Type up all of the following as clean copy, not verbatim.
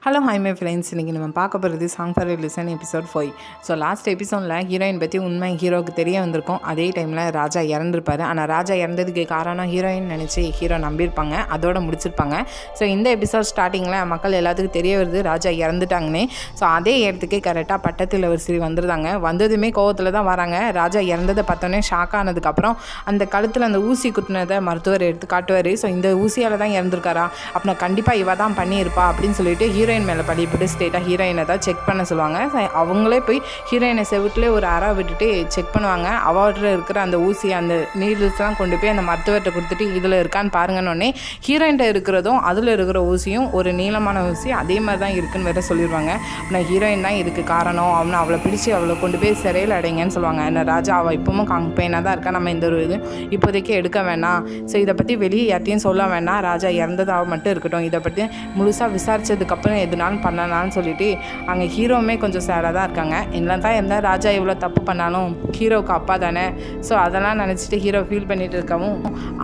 Hello hi my friends, இன்றைக்கி நம்ம பார்க்க போகிறது song for listen episode 5. So last எபிசோடில் ஹீரோயின் பற்றி உண்மை ஹீரோவுக்கு தெரிய வந்திருக்கும். அதே டைமில் ராஜா இறந்துருப்பார். ஆனால் ராஜா இறந்ததுக்கு காரணம் ஹீரோயின் நினச்சி ஹீரோ நம்பியிருப்பாங்க, அதோடு முடிச்சிருப்பாங்க. ஸோ இந்த எபிசோட் ஸ்டார்டிங்கில் மக்கள் எல்லாத்துக்கும் தெரிய வருது ராஜா இறந்துட்டாங்கன்னு. ஸோ அதே இடத்துக்கு கரெக்டாக பட்டத்தில் ஒரு சிறு வந்துருந்தாங்க. வந்ததுமே கோவத்தில் தான் வராங்க. ராஜா இறந்ததை பார்த்தோன்னே ஷாக் ஆனதுக்கப்புறம் அந்த கழுத்தில் அந்த ஊசி குத்துனதை மருத்துவர் எடுத்து காட்டுவார். ஸோ இந்த ஊசியால் தான் இறந்துருக்காரா, அப்படின்னா கண்டிப்பாக இவ தான் பண்ணியிருப்பா அப்படின்னு சொல்லிட்டு ஹீரோயின் மேலே படிப்பட்டு ஸ்டேட்டாக ஹீரோயினை தான் செக் பண்ண சொல்லுவாங்க. அவங்களே போய் ஹீரோயினை செவுட்டுலேயே ஒரு அறை விட்டுட்டு செக் பண்ணுவாங்க. அவர்கிட்ட இருக்கிற அந்த ஊசி அந்த நீடில்ஸ்லாம் கொண்டு போய் அந்த மருத்துவர்கிட்ட கொடுத்துட்டு இதில் இருக்கான்னு பாருங்கன்னொடனே ஹீரோயின்கிட்ட இருக்கிறதும் அதில் இருக்கிற ஊசியும் ஒரு நீளமான ஊசி அதே மாதிரி தான் இருக்குன்னு வேறு சொல்லிடுவாங்க. ஆனால் ஹீரோயின் தான் இதுக்கு காரணம், அவனை அவளை பிடிச்சி அவளை கொண்டு போய் சிறையில் அடைங்கன்னு சொல்லுவாங்க. என்ன ராஜா அவள் இப்பவும் பெயினாக தான் இருக்கா, நம்ம இந்த ஒரு இது இப்போதைக்கு எடுக்க வேணாம். ஸோ இதை பற்றி வெளியே யார்ட்டையும் சொல்ல வேண்டாம், ராஜா இறந்ததாக மட்டும் இருக்கட்டும், இதை பற்றி முழுசாக விசாரித்ததுக்கப்புறம் எதுனாலும் பண்ணலான்னு சொல்லிட்டு அங்கே ஹீரோவுமே கொஞ்சம் சேடாக தான் இருக்காங்க. என்ன தான் இருந்தால் ராஜா இவ்வளோ தப்பு பண்ணாலும் ஹீரோவுக்கு அப்பா தானே. ஸோ அதெல்லாம் நினச்சிட்டு ஹீரோ ஃபீல் பண்ணிட்டு இருக்கவும்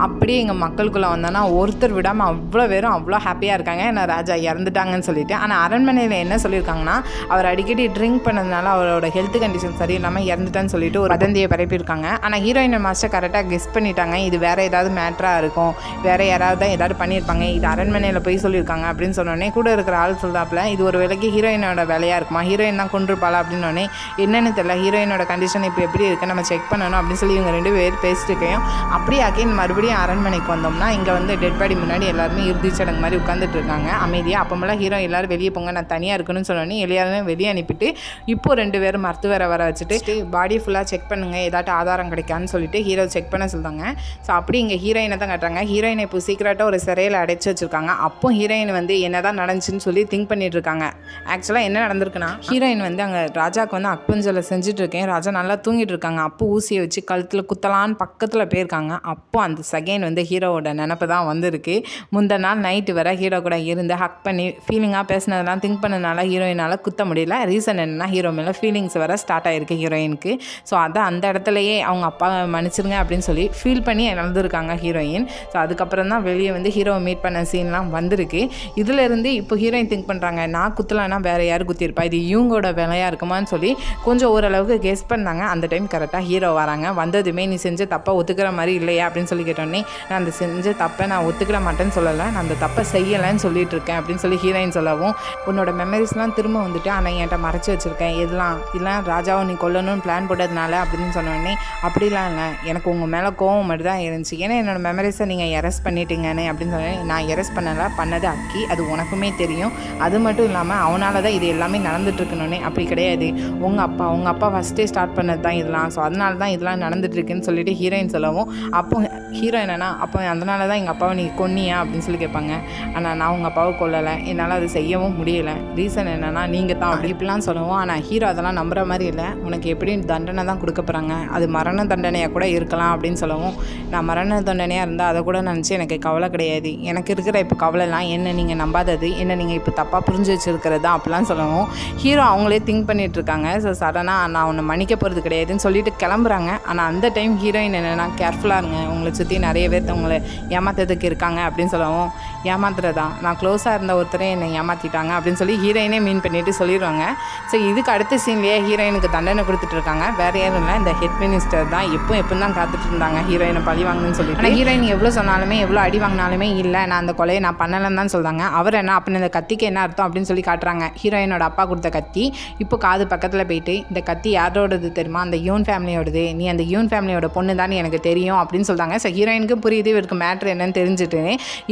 அப்படியே எங்கள் மக்களுக்குள்ளே வந்தோன்னா ஒருத்தர் விடாமல் அவ்வளோ பேரும் அவ்வளோ ஹாப்பியாக இருக்காங்க ஏன்னா ராஜா இறந்துட்டாங்கன்னு சொல்லிட்டு. ஆனால் அரண்மனையில் என்ன சொல்லியிருக்காங்கன்னா, அவர் அடிக்கடி ட்ரிங்க் பண்ணதுனால அவரோட ஹெல்த் கண்டிஷன் சரியில்லாமல் இறந்துட்டான்னு சொல்லிட்டு ஒரு வதந்தியை பரப்பியிருக்காங்க. ஆனால் ஹீரோயின் மாஸ்டர் கரெக்டாக கெஸ் பண்ணிட்டாங்க, இது வேறு ஏதாவது மேட்ராக இருக்கும், வேறு யாராவது தான் ஏதாவது பண்ணியிருப்பாங்க, இது அரண்மனையில் போய் சொல்லியிருக்காங்க அப்படின்னு சொன்னோடனே கூட இருக்கிற ஆள் சொல்கிறாப்புல இது ஒரு வேலைக்கு ஹீரோயினோட வேலையாக இருக்குமா, ஹீரோயின் தான் கொண்டிருப்பாளா அப்படின்னோடனே என்னென்னு தெரியல, ஹீரோயினோட கண்டிஷன் இப்போ எப்படி இருக்குது நம்ம செக் பண்ணணும் அப்படின்னு சொல்லி இவங்க ரெண்டு பேர் பேசிட்டு இருக்கையும் அப்படியே அகைன் மறுபடியும் அரண்மனைக்கு வந்தோம்னா இங்கே வந்து டெட் பாடி முன்னாடி எல்லாருமே இறுதி சடங்கு மாதிரி உட்காந்துட்டு இருக்காங்க அமைதியாக. அப்போமெல்லாம் ஹீரோ எல்லோரும் வெளியே போங்க, நான் தனியாக இருக்கணும்னு சொன்னோன்னே எல்லாரும் வெளியே அனுப்பிட்டு இப்போ ரெண்டு பேரும் மருத்துவரை வர வச்சுட்டு பாடி ஃபுல்லாக செக் பண்ணுங்கள், ஏதாட்டும் ஆதாரம் கிடைக்கான்னு சொல்லிட்டு ஹீரோ செக் பண்ண சொல்லுவாங்க. ஸோ அப்படி இங்கே ஹீரோயினை தான் காட்டுறாங்க. ஹீரோயினை இப்போ சீக்கிரட்டாக ஒரு சிறையில் அடைச்சி வச்சுருக்காங்க. அப்போ ஹீரோயின் வந்து என்ன தான் நடந்துச்சுன்னு சொல்லி திங்க் பண்ணிட்டு இருக்காங்க. ஆக்சுவலாக என்ன நடந்திருக்குன்னா, ஹீரோயின் வந்து அங்கே ராஜாவுக்கு வந்து அக்பஞ்சலை செஞ்சுட்டு இருக்கேன், ராஜா நல்லா தூங்கிட்டு இருக்காங்க. அப்போ ஊசியை வச்சு கழுத்தில் குத்தலான்னு பக்கத்தில் போயிருக்காங்க. அப்போ அந்த செகண்ட் வந்து ஹீரோவோட நினப்பு தான் வந்திருக்கு. முந்தின நாள் நைட்டு வர ஹீரோ கூட இருந்து ஹக் பண்ணி ஃபீலிங்காக பேசினதெல்லாம் திங்க் பண்ணதுனால ஹீரோயினால் குத்த முடியல. ரீசன் என்னென்னா ஹீரோ மேலே ஃபீலிங்ஸ் வர ஸ்டார்ட் ஆகிருக்கு ஹீரோயினுக்கு. ஸோ அதான் அந்த இடத்துலையே அவங்க அப்பா மன்னிச்சிருங்க அப்படின்னு சொல்லி ஃபீல் பண்ணி நடந்துருக்காங்க ஹீரோயின். ஸோ அதுக்கப்புறம் தான் வெளியே வந்து ஹீரோவை மீட் பண்ண சீன்லாம் வந்திருக்கு. இதிலேருந்து இப்போ ஹீரோயின் திங்க் பண்ணுறாங்க, நான் குத்தலைன்னா வேறு யார் குத்திருப்பா, இது இவங்களோட வேலையாக இருக்குமான்னு சொல்லி கொஞ்சம் ஓரளவுக்கு கெஸ் பண்ணாங்க. அந்த டைம் கரெக்டாக ஹீரோ வராங்க. வந்ததுமே நீ செஞ்ச தப்பை ஒத்துக்கிற மாதிரி இல்லையா அப்படின்னு சொல்லி கேட்டோன்னே, நான் அந்த செஞ்ச தப்பை நான் ஒத்துக்கிற மாட்டேன்னு சொல்லலை, நான் அந்த தப்பை செய்யலைன்னு சொல்லிட்டு இருக்கேன் அப்படின்னு சொல்லி ஹீரோயின் சொல்லவும், உன்னோட மெமரிஸ்லாம் திரும்ப வந்துட்டு ஆனால் என்கிட்ட மறைச்சி வச்சுருக்கேன், இதெல்லாம் ராஜாவை நீ கொல்லணும்னு பிளான் போட்டதுனால அப்படின்னு சொன்னோடனே, அப்படிலாம் இல்லை, எனக்கு உங்கள் மேலே கோவம் மட்டும் தான் இருந்துச்சு, ஏன்னா என்னோடய மெமரிஸை நீங்கள் எரெஸ்ட் பண்ணிட்டீங்கன்னு அப்படின்னு சொன்னேன். நான் எரெஸ்ட் பண்ணது அக்கி, அது உனக்குமே தெரியும், அது மட்டும் இல்லாமல் அவனால தான் இது எல்லாமே நடந்துட்டுருக்கணுன்னே. அப்படி கிடையாது, உங்கள் அப்பா ஃபஸ்ட்டே ஸ்டார்ட் பண்ணது தான் இதெல்லாம், ஸோ அதனால தான் இதெல்லாம் நடந்துட்டுருக்குன்னு சொல்லிட்டு ஹீரோயின் சொல்லவும், அப்போ ஹீரோ என்னன்னா, அப்போ அதனால தான் எங்கள் அப்பாவை நீ கொன்னியா அப்படின்னு சொல்லி கேட்பாங்க. ஆனால் நான் உங்கள் அப்பாவை கொல்லலை, என்னால் அதை செய்யவும் முடியலை, ரீசன் என்னென்னா நீங்கள் தான் அப்படி இப்படிலாம் சொல்லவும். ஆனால் ஹீரோ அதெல்லாம் நம்புகிற மாதிரி இல்லை, உனக்கு எப்படி தண்டனை தான் கொடுக்க போகிறாங்க, அது மரண தண்டனையாக கூட இருக்கலாம் அப்படின்னு சொல்லவும், நான் மரண தண்டனையாக இருந்தால் அதை கூட நினச்சி எனக்கு கவலை கிடையாது, எனக்கு இருக்கிற இப்போ கவலைலாம் என்ன நீங்கள் நம்பாதது, என்ன நீங்கள் இப்போ தப்பாக புரிஞ்சு வச்சுருக்கிறது தான் அப்படிலாம் சொல்லவும் ஹீரோ அவங்களே திங்க் பண்ணிட்டு இருக்காங்க. ஸோ சடனாக நான் உன்னை மன்னிக்க போகிறது கிடையாதுன்னு சொல்லிட்டு கிளம்புறாங்க. ஆனால் அந்த டைம் ஹீரோயின் என்னென்னா, கேர்ஃபுல்லாக இருங்க, உங்களை சுற்றி நிறைய பேர் உங்களை ஏமாத்துறதுக்கு இருக்காங்க அப்படின்னு சொல்லவும், ஏமாத்துறதா, நான் க்ளோஸாக இருந்த ஒருத்தரே என்னை ஏமாற்றிட்டாங்க அப்படின்னு சொல்லி ஹீரோயினே மீன் பண்ணிட்டு சொல்லிடுவாங்க. ஸோ இதுக்கு அடுத்த சீன்லேயே ஹீரோயினுக்கு தண்டனை கொடுத்துட்டு இருக்காங்க. வேறு யாரும் இல்லை, இந்த ஹெட் மினிஸ்டர் தான் எப்போ தான் காத்துட்டு இருந்தாங்க ஹீரோயினை பழி வாங்கணும்னு சொல்லிட்டு. ஆனால் ஹீரோயின் எவ்வளோ சொன்னாலுமே எவ்வளோ அடி வாங்கினாலுமே இல்லை, நான் அந்த கொலையை நான் பண்ணலைன்னு தான் சொல்கிறாங்க. அவர் என்ன அப்படின்னு இந்த கத்திக்கு என்ன அர்த்தம் அப்படின்னு சொல்லி காட்டுறாங்க. ஹீரோயினோட அப்பா கொடுத்த கத்தி இப்போ காது பக்கத்தில் போயிட்டு, இந்த கத்தி யாரோடது தெரியுமா, அந்த யூன் ஃபேமிலியோடது, நீ அந்த யூன் ஃபேமிலியோட பொண்ணு தான் எனக்கு தெரியும் அப்படின்னு சொல்கிறாங்க. ஸோ ஹீரோயினுக்கு புரியுது இவருக்கு மேட்ரு என்னன்னு தெரிஞ்சுட்டு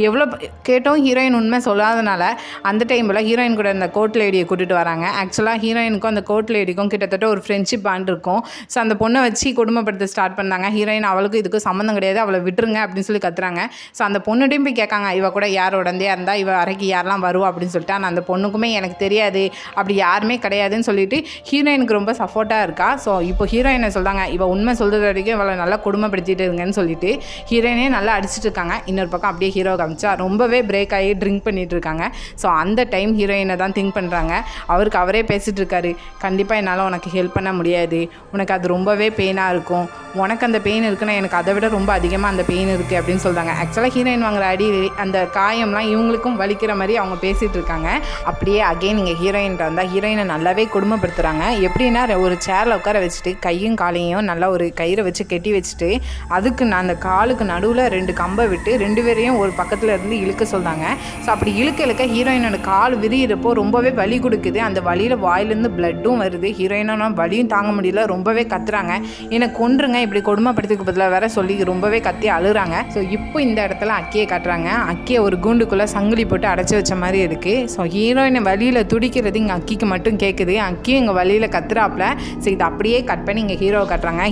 எவ்வளோ கேட்டோம் ஹீரோயின் உண்மை சொல்லாதனால அந்த டைமில் ஹீரோயின் கூட இந்த கோர்ட் லேடியை கூட்டிகிட்டு வராங்க. ஆக்சுவலாக ஹீரோயினுக்கும் அந்த கோர்ட் லேடிக்கும் கிட்டத்தட்ட ஒரு ஃப்ரெண்ட்ஷிப் பாண்ட் இருக்கும். ஸோ அந்த பொண்ணை வச்சு குடும்பப்படுத்த ஸ்டார்ட் பண்ணாங்க. ஹீரோயின் அவளுக்கு இதுக்கு சம்மந்தம் கிடையாது, அவளை விட்டுருங்க அப்படின்னு சொல்லி கத்துறாங்க. ஸோ அந்த பொண்ணுடையும் போய் கேட்காங்க, இவ கூட யாரோடந்தே இருந்தால் இவ அறைக்கு யாரெல்லாம் வருவா அப்படின்னு சொல்லிட்டு. ஆனால் அந்த பொண்ணுக்குமே எனக்கு தெரியாது, அப்படி யாருமே கிடையாதுன்னு சொல்லிட்டு ஹீரோயினுக்கு ரொம்ப சப்போர்ட்டாக இருக்கா. ஸோ இப்போ ஹீரோயினை சொல்கிறாங்க, இவள் உண்மை சொல்கிறது வரைக்கும் இவளை நல்லா குடும்பப்படுத்திட்டு இருங்கன்னு சொல்லிட்டு. ஹீரோயினே நல்லா அடிச்சிட்டு இருக்காங்க. இன்னொரு பக்கம் அப்படியே ஹீரோ காமிச்சா ரொம்பவே பிரேக் ஆகி ட்ரிங்க் பண்ணிட்டு இருக்காங்க. ஸோ அந்த டைம் ஹீரோயினை தான் திங்க் பண்ணுறாங்க. அவருக்கு அவரே பேசிகிட்டு இருக்காரு, கண்டிப்பாக என்னால் உனக்கு ஹெல்ப் பண்ண முடியாது, உனக்கு அது ரொம்பவே பெயினாக இருக்கும், உனக்கு அந்த பெயின் இருக்குன்னா எனக்கு அதை விட ரொம்ப அதிகமாக அந்த பெயின் இருக்குது அப்படின்னு சொல்கிறாங்க. ஆக்சுவலாக ஹீரோயின் வாங்குற அடி அந்த காயம்லாம் இவங்களுக்கும் வலிக்கிற மாதிரி அவங்க பேசிகிட்டு இருக்காங்க. அப்படியே அகெயின் இங்கே ஹீரோயின்ட்ட வந்தால் ஹீரோயினை நல்லாவே கொடுமைப்படுத்துகிறாங்க. எப்படின்னா ஒரு சேரில் உட்கார வச்சுட்டு கையும் காலையும் நல்லா ஒரு கயிறை வச்சு கட்டி வச்சுட்டு அதுக்கு அந்த காலுக்கு நடுவில் 2 கம்பை விட்டு 2 பேரையும் ஒரு பக்கத்தில் இருந்து இழுக்க சொல்கிறாங்க. ஸோ அப்படி இழுக்க ஹீரோயினோட கால் விரியிறப்போ ரொம்பவே வலி கொடுக்குது. அந்த வலியில் வாயிலேருந்து பிளட்டும் வருது. ஹீரோயினோட வலியும் தாங்க முடியல, ரொம்பவே கத்துறாங்க, என்னை கொன்றுங்க இப்படி கொடுமைப்படுத்துக்கு பதிலாக வேற சொல்லி ரொம்பவே கத்தி அழுகிறாங்க. ஸோ இப்போ இந்த இடத்துல அக்கியை காட்டுறாங்க. அக்கியை ஒரு கூண்டுக்குள்ளே சங்கிலி போட்டு அடைச்சி வச்ச மாதிரி இருக்குது. ஸோ ஹீரோயினை வலியில் துடிக்கிறது இங்கே அக்கிக்கு மட்டும் கேட்குது. அக்கியும் இங்கே வலியில் கத்துறாப்புல. ஸோ இதை அப்படியே கட் பண்ணி இங்கே ஹீரோவை காட்டுறாங்க.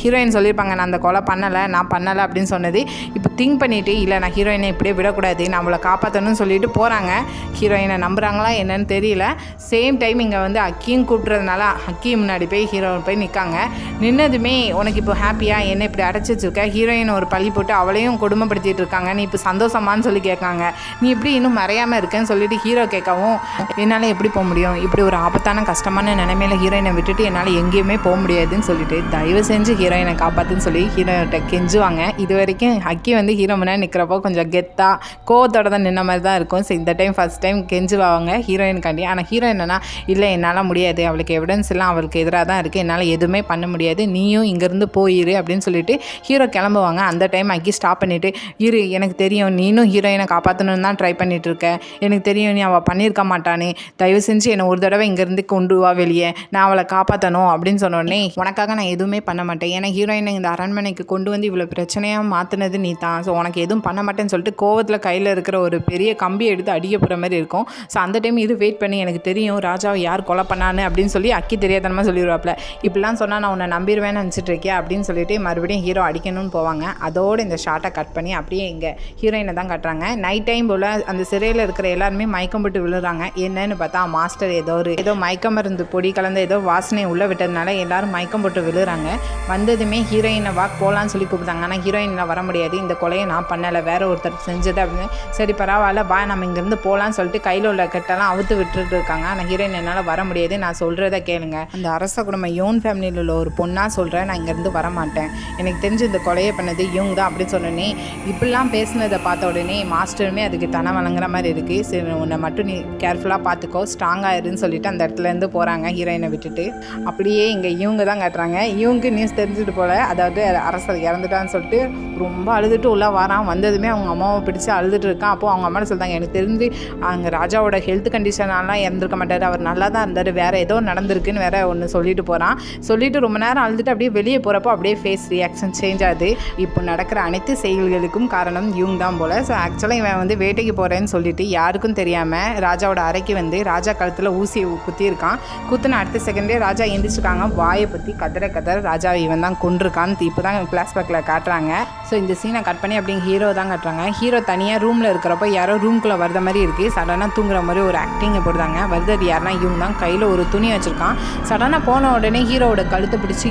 ஹீரோயின் சொல்லியிருப்பாங்க, நான் அந்த கொலை நான் பண்ணலை அப்படின்னு சொன்னது. இப்போ திங்க் பண்ணிவிட்டு இல்லை நான் ஹீரோயினை இப்படியே விடக்கூடாது, நான் அவளை காப்பாற்றணும்னு சொல்லிட்டு போகிறாங்க. ஹீரோயினை நம்புகிறாங்களா என்னன்னு தெரியல. சேம் டைம் இங்கே வந்து அக்கியும் கூப்பிட்றதுனால அக்கி முன்னாடி போய் ஹீரோயின் போய் நிற்காங்க. நின்னதுமே உனக்கு இப்போ ஹாப்பியாக என்ன இப்படி அடைச்சி வச்சுருக்க, ஹீரோயின் ஒரு பழி போட்டு அவளையும் கொடுமைப்படுத்திட்டு இருக்காங்க, நீ இப்போ சந்தோஷமானு சொல்லி கேட்காங்க. நீ இப்படி இன்னும் மறையாமல் இருக்கேன்னு சொல்லிட்டு ஹீரோ கேட்கவும் என்னால் எப்படி போக முடியும், இப்படி ஒரு ஆபத்தான கஷ்டமான நிலைமையில ஹீரோயினை விட்டுட்டு என்னால் எங்கேயுமே போக முடியாதுன்னு சொல்லிட்டு தயவு செஞ்சு ஹீரோயினை காப்பாற்றுன்னு சொல்லி ஹீரோயிட்ட கெஞ்சுவாங்க. இது வரைக்கும் அக்கி வந்து ஹீரோ முன்னாடி நிற்கிறப்போ கொஞ்சம் கெத்தாக கோவத்தோட தான் நின்ன மாதிரி தான் இருக்கும். ஸோ இந்த டைம் ஃபஸ்ட் டைம் கெஞ்சுவாங்க ஹீரோயின்காண்டி. ஆனால் ஹீரோ என்னன்னா இல்லை என்னால் முடியாது, அவளுக்கு எவிடன்ஸ் எல்லாம் அவளுக்கு எதிராக தான் இருக்குது, என்னால் எதுவுமே பண்ண முடியாது, நீயும் இங்கேருந்து போயிரு அப்படின்னு சொல்லிட்டு ஹீரோ கிளம்புவாங்க. அந்த டைம் அக்கி ஸ்டாப் பண்ணிவிட்டு இரு, எனக்கு தெரியும் நீனும் ஹீரோயினை காப்பாற்றணும்னு தான் ட்ரை பண்ணிட்டு இருக்க, எனக்கு தெரியும் நீ அவள் பண்ணியிருக்க மாட்டானே, தயவு செஞ்சு என்னை ஒரு தடவை இங்கேருந்து கொண்டு வா வெளியே, நான் அவளை காப்பாற்றணும் அப்படின்னு சொன்னோடனே உனக்காக நான் எதுவுமே பண்ண மாட்டேன், ஏன்னா ஹீரோயினை இந்த அரண்மனைக்கு கொண்டு வந்து இவ்வளோ பிரச்சனையாக மாற்றினது நீ தான், ஸோ உனக்கு எதுவும் பண்ண மாட்டேன்னு சொல்லிட்டு கோவத்தில் கையில் இருக்கிற ஒரு பெரிய கம்பி எடுத்து அடிக்க போகிற மாதிரி இருக்கும். ஸோ அந்த டைம் இது வெயிட் பண்ணி எனக்கு தெரியும் ராஜாவை யார் கொலை பண்ணான்னு அப்படின்னு சொல்லி அக்கி தெரியாதனமாக சொல்லிடுவாப்பில். இப்படிலாம் சொன்னால் நான் உன்னை நம்பிடுவேன்னு நினச்சிட்டு இருக்கேன் அப்படின்னு சொல்லிட்டு மறுபடியும் ஹீரோ அடிக்கணும்னு போவாங்க. அதோடு இந்த ஷார்ட்டை கட் பண்ணி அப்படியே இங்கே ஹீரோயினை தான் கட்டுறாங்க. நைட் டைம் போல் அந்த சிறையில் இருக்கிற எல்லாருமே மயக்கம் போட்டு விழுறாங்க. என்னன்னு பார்த்தா மாஸ்டர் ஏதோ மயக்கம் மருந்து பொடி கலந்த ஏதோ வாசனை உள்ளே விட்டதுனால எல்லாரும் மயக்கம் போட்டு விழுறாங்க. வந்ததுமே ஹீரோயினை வாக் போகலான்னு சொல்லி கூப்பிட்டாங்க. ஆனால் ஹீரோயினில் வர முடியாது, இந்த கொலையை நான் பண்ணலை, வேற ஒருத்தர் செஞ்சது அப்படின்னு. சரி பரவாயில்ல வா நம்ம இங்கேருந்து போகலான்னு சொல்லிட்டு கையில் உள்ள கட்டெல்லாம் அவுத்து விட்டுட்டு இருக்காங்க. ஆனால் ஹீரோயின் என்னால் வர முடியாது, நான் சொல்கிறத கேளுங்க, அந்த அரச குடும்பம் யோன் ஃபேமிலியில் உள்ள ஒரு பொண்ணாக சொல்கிறேன், நான் இங்கேருந்து வரமாட்டேன், எனக்கு தெரிஞ்சு இந்த கொலையை பண்ணது இவங்க தான் அப்படின்னு சொன்னோன்னே இப்படிலாம் பேசினதை பார்த்த உடனே மாஸ்டருமே அதுக்கு தன வழங்குற மாதிரி இருக்குது. சரி உன்னை மட்டும் நீ கேர்ஃபுல்லாக பார்த்துக்கோ, ஸ்ட்ராங்காக இருன்னு சொல்லிட்டு அந்த இடத்துலேருந்து போகிறாங்க ஹீரோயினை விட்டுட்டு. அப்படியே இங்கே இவங்க தான் காட்டுறாங்க. இவங்க நியூஸ் தெரிஞ்சுட்டு போல, அதாவது அரசர் இறந்துட்டான்னு சொல்லிட்டு ரொம்ப அழுதுட்டு உள்ளே வரான். வந்ததுமே அவங்க அம்மாவை பிடிச்சி அழுதுட்டு இருக்கான். அப்போது அவங்க அம்மா சொல்கிறாங்க, எனக்கு தெரிஞ்சு அங்கே ராஜாவோட ஹெல்த் கண்டிஷனாலாம் இறந்துருக்க மாட்டார், அவர் நல்லா தான் இருந்தார், வேறு ஏதோ நடந்திருக்குன்னு வேற ஒன்று சொல்லிட்டு போகிறான். சொல்லிட்டு ரொம்ப நேரம் அழுதுட்டு அப்படியே வெளியே போகிறப்போ அப்படியே ஃபேஸ் ரியாக்ஷன் சேஞ்ச் ஆகுது. இப்போ நடக்கிற அனைத்து செயல்களுக்கும் காரணம் இவங்க தான் போல். ஸோ ஆக்சுவலாக இவன் வந்து வேட்டைக்கு போகிறேன்னு சொல்லிட்டு யாருக்கும் தெரியாமல் ராஜாவோட அறைக்கு வந்து ராஜா கழுத்தில் ஊசி குத்தியிருக்கான். குத்துன அடுத்த செகண்டே ராஜா எந்திரிச்சிருக்காங்க. வாயை பற்றி கதற ராஜாவை இவன் தான் கொண்டிருக்கான்னு இப்போ தான் ஃப்ளாஷ்பேக்கில் காட்டுறாங்க. ஸோ இந்த சீனை கட் பண்ணி அப்படிங்க ஹீரோ தான் காட்டுறாங்க. ஹீரோ தனியாக ரூமில் இருக்கிறப்போ யாரோ ரூம்குள்ளே வரத மாதிரி இருக்குது. சடனாக தூங்குற மாதிரி ஒரு ஆக்டிங்கை போடுறாங்க. வருது யாருன்னா இவங்க தான் கையில் ஒரு துணி வச்சுருக்கான். சடனாக போன உடனே ஹீரோவோட கழுத்தை பிடிச்சி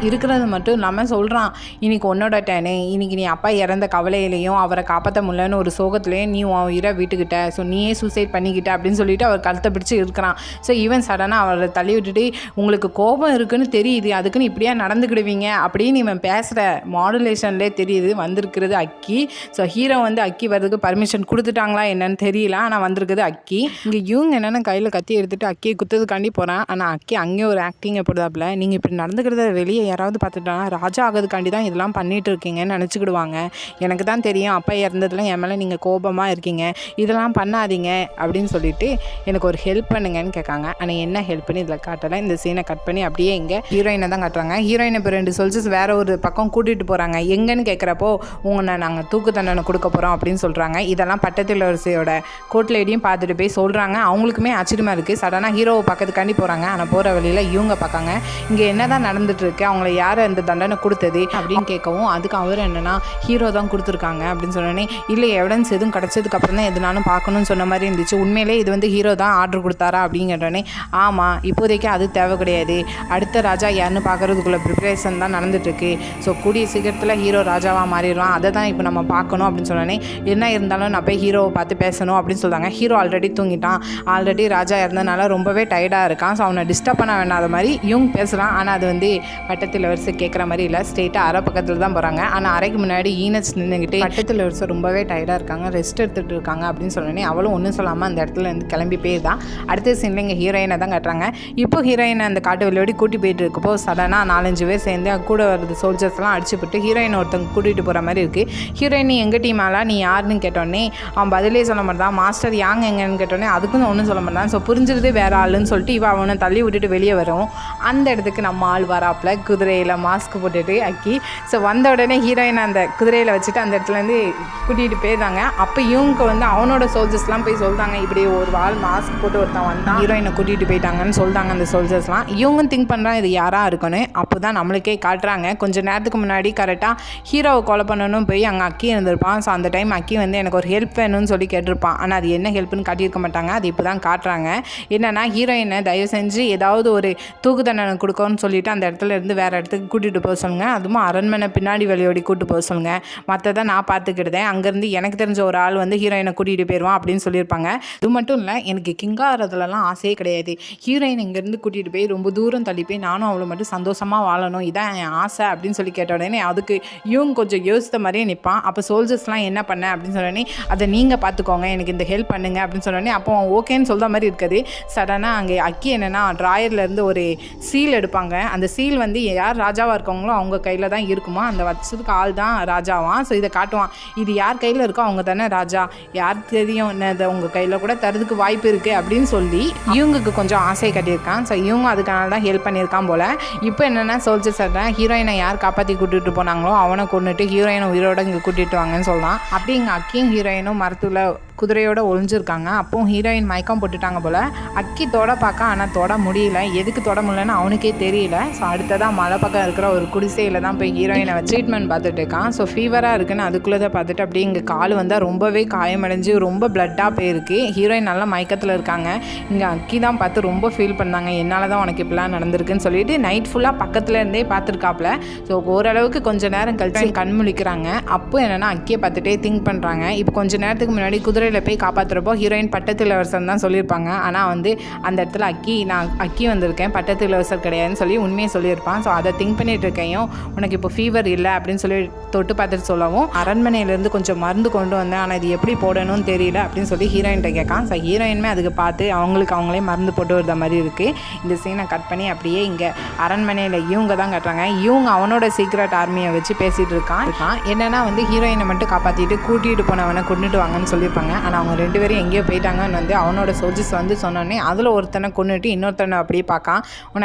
இருக்கிறது மட்டும் இல்லாமல் சொல்கிறான், இன்னைக்கு உன்னோட டேனு, இன்னைக்கு நீ அப்பா இறந்த கவலையிலையும் அவரை காப்பாற்ற முடியலன்னு ஒரு சோகத்துலேயும் நீ உன் உயிரை வீட்டுக்கிட்ட, ஸோ நீயே சூசைட் பண்ணிக்கிட்ட அப்படின்னு சொல்லிட்டு அவர் கழுத்தை பிடிச்சி இருக்கிறான். ஸோ ஈவன் சடனாக அவரை தள்ளி விட்டுட்டு உங்களுக்கு கோபம் இருக்குன்னு தெரியுது, அதுக்குன்னு இப்படியா நடந்துக்கிடுவீங்க அப்படின்னு இவன் பேசுகிற மாடுலேஷன்லேயே தெரியுது வந்திருக்கிறது அக்கி. ஸோ ஹீரோ வந்து அக்கி வர்றதுக்கு பர்மிஷன் கொடுத்துட்டாங்களா என்னன்னு தெரியல, ஆனால் வந்திருக்குது அக்கி. இங்கே இவங்க என்னென்னா கையில் கத்தி எடுத்துகிட்டு அக்கியை குத்துறதுக்காண்டி போகிறான். ஆனால் அக்கி அங்கேயே ஒரு ஆக்டிங்கை போடுதாப்புல, நீங்கள் இப்படி நடந்துக்கிறத வெளியே யாராவது பார்த்துட்டாங்க ராஜா ஆகிறதுக்காண்டி தான் இதெல்லாம் பண்ணிட்டு இருக்கீங்கன்னு நினச்சிக்கிடுவாங்க, எனக்கு தான் தெரியும் அப்பா இறந்ததுல என் மேலே நீங்கள் கோபமாக இருக்கீங்க, இதெல்லாம் பண்ணாதீங்க அப்படின்னு சொல்லிட்டு எனக்கு ஒரு ஹெல்ப் பண்ணுங்கன்னு கேட்காங்க. ஆனால் என்ன ஹெல்ப்னு இதில் காட்டலை. இந்த சீனை கட் பண்ணி அப்படியே இங்கே ஹீரோயினை தான் காட்டுறாங்க. ஹீரோயினை இப்போ 2 சொல்ஜர்ஸ் வேற ஒரு பக்கம் கூட்டிகிட்டு போகிறாங்க. எங்கன்னு கேட்குறப்போ உங்களை நாங்கள் தூக்கு தண்டனை கொடுக்க போகிறோம் அப்படின்னு சொல்கிறாங்க. இதெல்லாம் பட்டத்திலரசியோட கோட்லேடியும் பார்த்துட்டு போய் சொல்கிறாங்க. அவங்களுக்குமே ஆச்சரியமாக இருக்குது. சடனாக ஹீரோவை பக்கத்துக்காண்டி போகிறாங்க. ஆனால் போகிற வழியில் இவங்க பார்க்காங்க. இங்கே என்ன தான் நடந்துட்டுருக்கு, அவங்கள யார் அந்த தண்டனை கொடுத்தது அப்படின்னு கேட்கவும் அதுக்கு அவர் என்னென்னா ஹீரோ தான் கொடுத்துருக்காங்க அப்படின்னு சொன்னோன்னே இல்லை எவிடன்ஸ் எதுவும் கிடச்சதுக்கப்புறம் தான் எதுனாலும் பார்க்கணும்னு சொன்ன மாதிரி இருந்துச்சு, உண்மையிலே இது வந்து ஹீரோ தான் ஆர்டர் கொடுத்தாரா அப்படிங்கிறோடனே ஆமாம் இப்போதைக்கு அது தேவை கிடையாது, அடுத்த ராஜா யாருன்னு பார்க்குறதுக்குள்ள ப்ரிப்பரேஷன் தான் நடந்துட்டுருக்கு, ஸோ கூடிய சீக்கிரத்தில் ஹீரோ ஹீரோ ராஜாவாக மாறிடுவான், அதை தான் இப்போ நம்ம பார்க்கணும் அப்படின்னு சொன்னோன்னே என்ன இருந்தாலும் நான் போய் ஹீரோவை பார்த்து பேசணும் அப்படின்னு சொல்கிறாங்க. ஹீரோ ஆல்ரெடி தூங்கிட்டான், ஆல்ரெடி ராஜா இறந்தனால ரொம்பவே டயர்டாக இருக்கான். ஸோ அவனை டிஸ்டர்ப் பண்ண வேண்டாத மாதிரி இவங்க பேசுகிறான். ஆனால் அது வந்து பட்டத்து இளவரசு கேட்குற மாதிரி இல்லை, ஸ்ட்ரெயிட்டாக அரை பக்கத்தில் தான் போகிறாங்க. ஆனால் அறைக்கு முன்னாடி ஈனஸ் நின்றுக்கிட்டு பட்டத்து இளவரசர் ரொம்பவே டயர்டாக இருக்காங்க, ரெஸ்ட் எடுத்துகிட்டு இருக்காங்க அப்படின்னு சொன்னோன்னே அவளும் ஒன்றும் சொல்லாமல் அந்த இடத்துல இருந்து கிளம்பி போயிருந்தான். அடுத்த சீனில் இங்கே ஹீரோயினை தான் கட்டுறாங்க. இப்போ ஹீரோயினை அந்த காட்டு வெளியோடி கூட்டி போயிட்டு இருக்கப்போ சடனாக 4-5 பேர் சேர்ந்து கூட வருது சோல்ஜர்ஸ்லாம் அடிச்சுப்பட்டு ஹீரோயினை ஒருத்தங்க கூட்டிகிட்டு போகிற மாதிரி இருக்குது. ஹீரோயின் எங்கள் டீம் ஆளா, நீ யாருன்னு கேட்டோன்னே அவன் பதிலே சொல்ல மாட்டான். மாஸ்டர் யாங்க எங்கன்னு கேட்டோன்னே அதுக்கும் ஒன்றும் சொல்ல மாட்டான். ஸோ புரிஞ்சிருது வேற ஆளுன்னு சொல்லிட்டு இவன் அவனை தள்ளி விட்டுட்டு வெளியே வரும். அந்த இடத்துக்கு நம்ம ஆள் வராப்பில் குதிரையில் மாஸ்க் போட்டுட்டு அக்கி. ஸோ வந்த உடனே ஹீரோயினை அந்த குதிரையில் வச்சுட்டு அந்த இடத்துலேருந்து கூட்டிகிட்டு போயிடுறாங்க. அப்போ இவங்க வந்து அவனோட சோல்ஜர்ஸ்லாம் போய் சொல்கிறாங்க, இப்படி ஒரு ஆள் மாஸ்க் போட்டு ஒருத்தன் வந்தான், ஹீரோயினை கூட்டிகிட்டு போயிட்டாங்கன்னு சொல்கிறாங்க அந்த சோல்ஜர்ஸ்லாம். இவங்க திங்க் பண்ணுறான் இது யாராக இருக்குன்னு. அப்போ தான் நம்மளுக்கே காட்டுறாங்க, கொஞ்சம் நேரத்துக்கு முன்னாடி கரெக்டாக ஹீரோவை கொலை பண்ணணும் போய் அங்கே அக்கி இருந்திருப்பான். ஸோ அந்த டைம் அக்கி வந்து எனக்கு ஒரு ஹெல்ப் வேணும்னு சொல்லி கேட்டிருப்பான். ஆனால் அது என்ன ஹெல்ப்னு காட்டியிருக்க மாட்டாங்க. அது இப்போ தான் காட்டுறாங்க. என்னென்னா ஹீரோயினை தயவு செஞ்சு ஏதாவது ஒரு தூக்கு தண்டனை கொடுக்கணும்னு சொல்லிட்டு அந்த இடத்துல இருந்து வேறு இடத்துக்கு கூட்டிகிட்டு போக சொல்லுங்கள், அதுவும் அரண்மனை பின்னாடி வழியோடி கூப்பிட்டு போக சொல்லுங்கள், மற்றதை நான் பார்த்துக்கிட்டேன், அங்கேருந்து எனக்கு தெரிஞ்ச ஒரு ஆள் வந்து ஹீரோயினை கூட்டிகிட்டு போயிடுவான் அப்படின்னு சொல்லியிருப்பாங்க. இது மட்டும் இல்லை, எனக்கு கிங்காகிறதுலலாம் ஆசையே கிடையாது. ஹீரோயின் இங்கேருந்து கூட்டிகிட்டு போய் ரொம்ப தூரம் தள்ளி போய் நானும் அவளை மட்டும் சந்தோஷமாக வாழணும், இதான் என் ஆசை அப்படின்னு சொல்லி கேட்ட உடனே அதுக்கு இவங்க கொஞ்சம் யோசித்த மாதிரியே நிற்பான். அப்போ சோல்ஜர்ஸ்லாம் என்ன பண்ண அப்படின்னு சொன்னோடனே அதை நீங்கள் பார்த்துக்கோங்க, எனக்கு இந்த ஹெல்ப் பண்ணுங்க அப்படின்னு சொன்னோடனே அப்போ ஓகேன்னு சொல்கிற மாதிரி இருக்குது. சடனாக அங்கே அக்கி என்னென்னா ட்ராயர்லேருந்து ஒரு சீல் எடுப்பாங்க. அந்த சீல் வந்து யார் ராஜாவாக இருக்காங்களோ அவங்க கையில் தான் இருக்குமா, அந்த வச்சதுக்கு ஆள் தான் ராஜாவான். ஸோ இதை காட்டுவான், இது யார் கையில் இருக்கோ அவங்க தானே ராஜா, யார் தெரியும் என்னது உங்கள் கையில் கூட தரதுக்கு வாய்ப்பு இருக்குது அப்படின்னு சொல்லி இவங்களுக்கு கொஞ்சம் ஆசை கட்டியிருக்கான். ஸோ இவங்க அதுக்கான தான் ஹெல்ப் பண்ணியிருக்கான் போல். இப்போ என்னென்னா சோல்ஜர் சொல்கிறேன், ஹீரோயினை யார் காப்பாற்றி கூட்டிகிட்டு போனாங்களோ அவனை கொண்டுட்டு ஹீரோயினை உயிரோட இங்கே கூட்டிகிட்டு வாங்கன்னு சொல்லலாம். அப்படி இங்கே அக்கியும் ஹீரோயினும் மரத்தில் குதிரையோட ஒளிஞ்சிருக்காங்க. அப்போ ஹீரோயின் மயக்கம் போட்டுட்டாங்க போல். அக்கி தொட பார்க்க, ஆனால் தொட முடியல. எதுக்கு தொட முடியலன்னு அவனுக்கே தெரியல. ஸோ அடுத்ததான் மலை பக்கம் இருக்கிற ஒரு குடிசையில் தான் போய் ஹீரோயினை வச்சு ட்ரீட்மெண்ட் பார்த்துட்டு இருக்கான். ஸோ ஃபீவராக இருக்குன்னு அதுக்குள்ளே தான் பார்த்துட்டு அப்படியே இங்கே கால் வந்தால் ரொம்பவே காயமடைஞ்சு ரொம்ப பிளட்டாக போயிருக்கு. ஹீரோயின் நல்லா மயக்கத்தில் இருக்காங்க. இங்கே அக்கி தான் பார்த்து ரொம்ப ஃபீல் பண்ணாங்க, என்னால் தான் உனக்கு இப்படிலாம் நடந்திருக்குன்னு சொல்லிட்டு நைட் ஃபுல்லாக பக்கத்தில் இருந்தே பார்த்துருக்காப்புல. ஸோ ஓரளவுக்கு கொஞ்சம் நேரம் கழிச்சு கண் முழிக்கிறாங்க. அப்போ என்னென்னா அக்கியை பார்த்துட்டே திங்க் பண்ணுறாங்க. இப்போ கொஞ்சம் நேரத்துக்கு முன்னாடி குதிரையில் போய் காப்பாற்றுறப்போ ஹீரோயின் பட்டத்து இளவரசன் தான் சொல்லியிருப்பாங்க. ஆனால் வந்து அந்த இடத்துல நான் அக்கி வந்திருக்கேன், பட்டத்து இளவரசர் கிடையாதுன்னு சொல்லி உண்மையை சொல்லியிருப்பான். ஸோ அதை திங்க் பண்ணிட்டு இருக்கையும் உனக்கு இப்போ ஃபீவர் இல்லை அப்படின்னு சொல்லி தொட்டு பார்த்துட்டு சொல்லவும் அரண்மனையிலேருந்து கொஞ்சம் மருந்து கொண்டு வந்தேன், ஆனால் இது எப்படி போடணும்னு தெரியல அப்படின்னு சொல்லி ஹீரோயின்கிட்ட கேட்கான். ஸோ ஹீரோயினுமே அதுக்கு பார்த்து அவங்களே மருந்து போட்டு வருத மாதிரி இருக்குது. இந்த சீனை கட் பண்ணி அப்படியே இங்கே அரண்மனையில் இவங்க தான் கட்டுறாங்க. இவங்க அவனோட சீக்ரெட் ஆர்மியை வச்சு பேசிகிட்டு இருக்கான். என்னென்னா வந்து ஹீரோயினை மட்டும் காப்பாற்றிட்டு கூட்டிகிட்டு போனவனை கொண்டுட்டு வாங்கன்னு சொல்லியிருப்பாங்க. ஆனால் அவங்க 2 பேரும் எங்கேயோ போயிட்டாங்கன்னு வந்து அவனோட சோல்ஜர்ஸ் வந்து சொன்னோடனே அதில் ஒருத்தனை கொண்டுட்டு இன்னொருத்தனை அப்படியே பார்க்கான்.